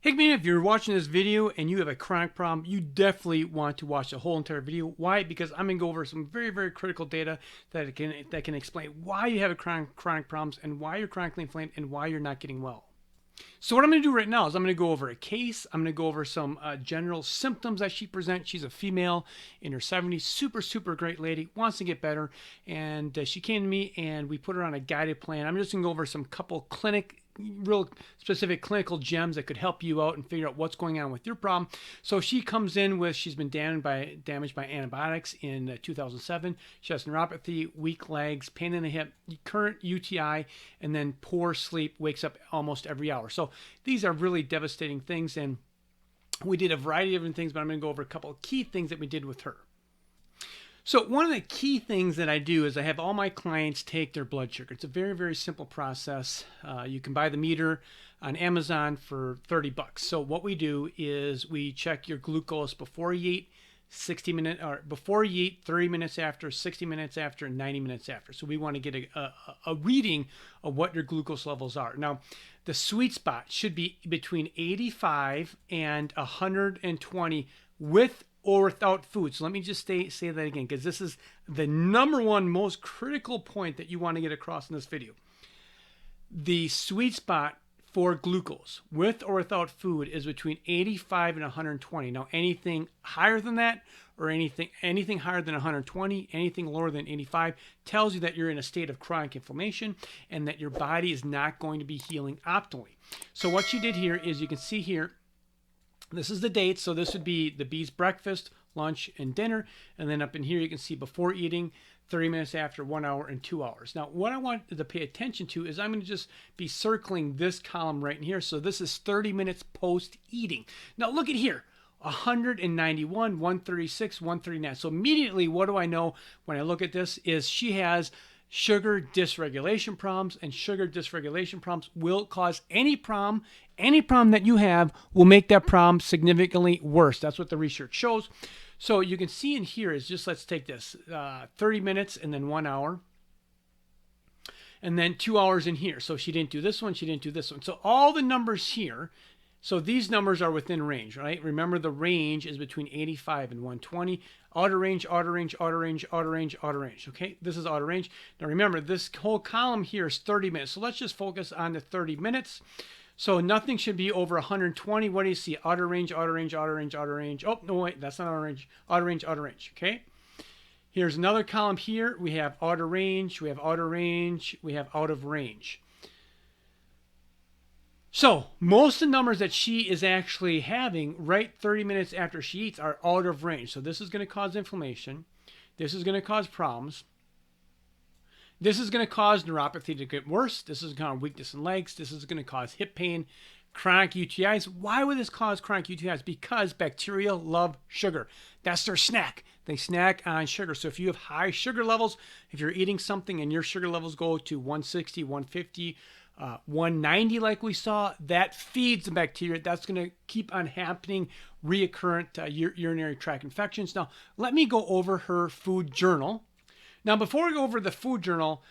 Hey man, if you're watching this video and you have a chronic problem, you definitely want to watch the whole entire video. Why? Because I'm going to go over some very, very critical data that can explain why you have a chronic problems and why you're chronically inflamed and why you're not getting well. So what I'm going to do right now is I'm going to go over a case. I'm going to go over some general symptoms that she presents. She's a female in her 70s, super great lady, wants to get better, and she came to me and we put her on a guided plan. I'm just going to go over some couple real specific clinical gems that could help you out and figure out what's going on with your problem. So she comes in with, she's been damaged by antibiotics in 2007. She has neuropathy, weak legs, pain in the hip, current UTI, and then poor sleep, wakes up almost every hour. So these are really devastating things, and we did a variety of different things, but I'm going to go over a couple of key things that we did with her. So one of the key things that I do is I have all my clients take their blood sugar. It's a very, very simple process. You can buy the meter on Amazon for $30. So what we do is we check your glucose before you eat, 60 minutes, or before you eat, 30 minutes after, 60 minutes after, and 90 minutes after. So we want to get a reading of what your glucose levels are. Now, the sweet spot should be between 85 and 120 with or without food. So let me just say that again, because this is the number one most critical point that you want to get across in this video. The sweet spot for glucose with or without food is between 85 and 120. Now, anything higher than that or anything higher than 120, anything lower than 85 tells you that you're in a state of chronic inflammation and that your body is not going to be healing optimally. So what you did here is, you can see here, this is the date. So this would be the B's breakfast, lunch, and dinner. And then up in here, you can see before eating, 30 minutes after, 1 hour, and 2 hours. Now, what I want to pay attention to is I'm going to just be circling this column right in here. So this is 30 minutes post-eating. Now, look at here. 191, 136, 139. So immediately, what do I know when I look at this is she has sugar dysregulation problems, and sugar dysregulation problems will cause any problem that you have will make that problem significantly worse. That's what the research shows. So you can see in here is just, let's take this 30 minutes and then 1 hour and then 2 hours in here. So she didn't do this one, she didn't do this one. So all the numbers here, so these numbers are within range, right? Remember, the range is between 85 and 120. Outer range, outer range, outer range, outer range, outer range. Okay, this is outer range. Now remember, this whole column here is 30 minutes. So let's just focus on the 30 minutes. So nothing should be over 120. What do you see? Outer range, outer range, outer range, outer range. Oh, no, wait, that's not outer range. Outer range, outer range. Okay. Here's another column here. We have outer range, we have outer range, we have out of range. So most of the numbers that she is actually having right 30 minutes after she eats are out of range. So this is going to cause inflammation. This is going to cause problems. This is going to cause neuropathy to get worse. This is going to cause weakness in legs. This is going to cause hip pain, chronic UTIs. Why would this cause chronic UTIs? Because bacteria love sugar. That's their snack. They snack on sugar. So if you have high sugar levels, if you're eating something and your sugar levels go to 160, 150, 190 like we saw, that feeds the bacteria. That's going to keep on happening, recurrent urinary tract infections. Now, let me go over her food journal. Now, before we go over the food journal,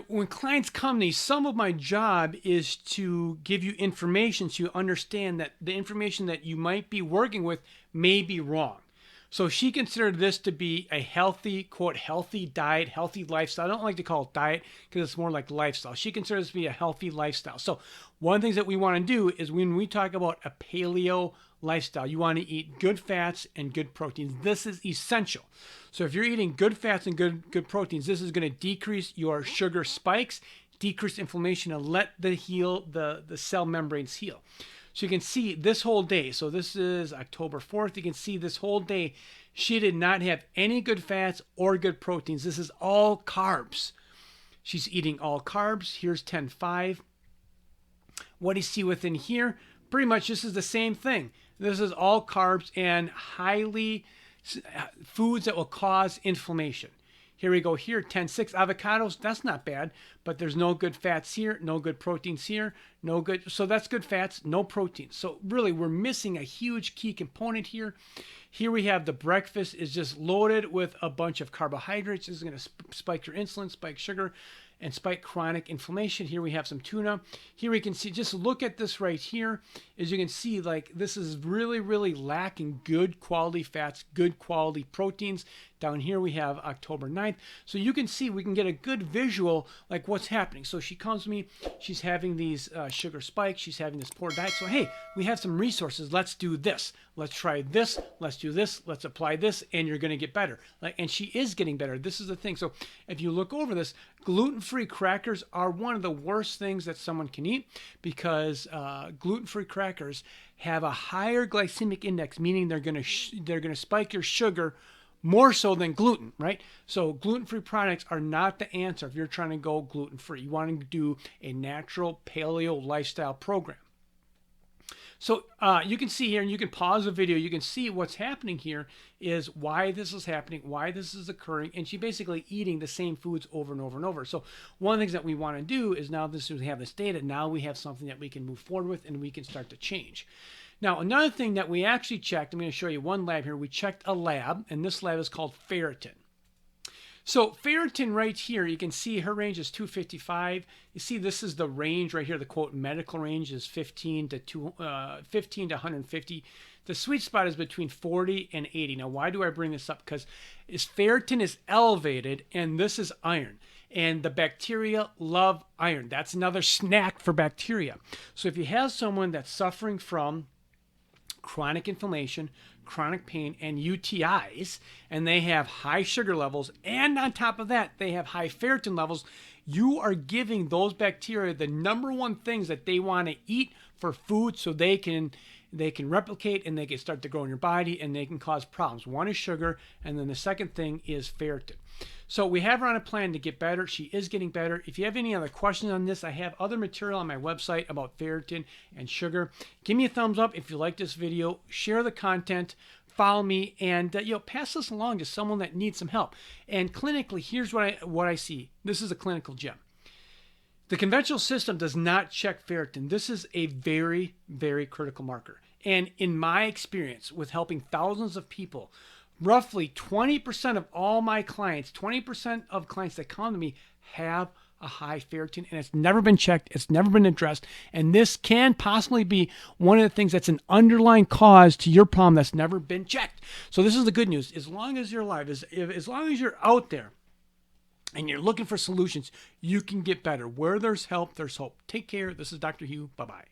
when clients come to me, some of my job is to give you information so you understand that the information that you might be working with may be wrong. So she considered this to be a healthy, quote, healthy diet, healthy lifestyle. I don't like to call it diet because it's more like lifestyle. She considers it to be a healthy lifestyle. So one of the things that we want to do is, when we talk about a paleo lifestyle, you want to eat good fats and good proteins. This is essential. So if you're eating good fats and good proteins, this is going to decrease your sugar spikes, decrease inflammation, and let the cell membranes heal. So you can see this whole day, so this is October 4th, you can see this whole day, she did not have any good fats or good proteins. This is all carbs. She's eating all carbs. Here's 10-5. What do you see within here? Pretty much this is the same thing. This is all carbs and foods that will cause inflammation. Here we go here, 10-6 avocados. That's not bad, but there's no good fats here, no good proteins here, no good. So that's good fats, no proteins. So really, we're missing a huge key component here. Here we have the breakfast is just loaded with a bunch of carbohydrates. This is going to spike your insulin, spike sugar. and spike chronic inflammation. Here we have some tuna. Here we can see, just look at this right here. As you can see, like this is really, really lacking good quality fats, good quality proteins. Down here we have October 9th. So you can see, we can get a good visual like what's happening. So she comes to me, she's having these sugar spikes, she's having this poor diet. So hey, we have some resources. Let's do this. Let's try this. Let's do this. Let's apply this, and you're going to get better. And she is getting better. This is the thing. So if you look over this, gluten-free crackers are one of the worst things that someone can eat, because gluten-free crackers have a higher glycemic index, meaning they're going to spike your sugar more so than gluten, right? So gluten-free products are not the answer if you're trying to go gluten-free. You want to do a natural paleo lifestyle program. So you can see here, and you can pause the video, you can see what's happening here is why this is happening, why this is occurring, and she's basically eating the same foods over and over and over. So one of the things that we want to do is, now this we have this data, now we have something that we can move forward with and we can start to change. Now, another thing that we actually checked, I'm going to show you one lab here. We checked a lab, and this lab is called ferritin. So ferritin right here, you can see her range is 255. You see, this is the range right here. The quote medical range is 15 to 150. The sweet spot is between 40 and 80. Now, why do I bring this up? Because ferritin is elevated, and this is iron. And the bacteria love iron. That's another snack for bacteria. So if you have someone that's suffering from chronic inflammation, chronic pain, and UTIs, and they have high sugar levels, and on top of that, they have high ferritin levels, you are giving those bacteria the #1 things that they want to eat for food, so they can replicate and they can start to grow in your body, and they can cause problems. One is sugar, and then the second thing is ferritin. So we have her on a plan to get better. She is getting better. If you have any other questions on this, I have other material on my website about ferritin and sugar. Give me a thumbs up if you like this video. Share the content. Follow me, and pass this along to someone that needs some help. And clinically, here's what I see. This is a clinical gem. The conventional system does not check ferritin. This is a very, very critical marker. And in my experience with helping thousands of people, roughly 20% of all my clients, 20% of clients that come to me have a high ferritin, and it's never been checked, it's never been addressed, and this can possibly be one of the things that's an underlying cause to your problem that's never been checked. So this is the good news. As long as you're alive, as long as you're out there and you're looking for solutions, you can get better. Where there's help, there's hope. Take care. This is Dr. Hugh. Bye-bye.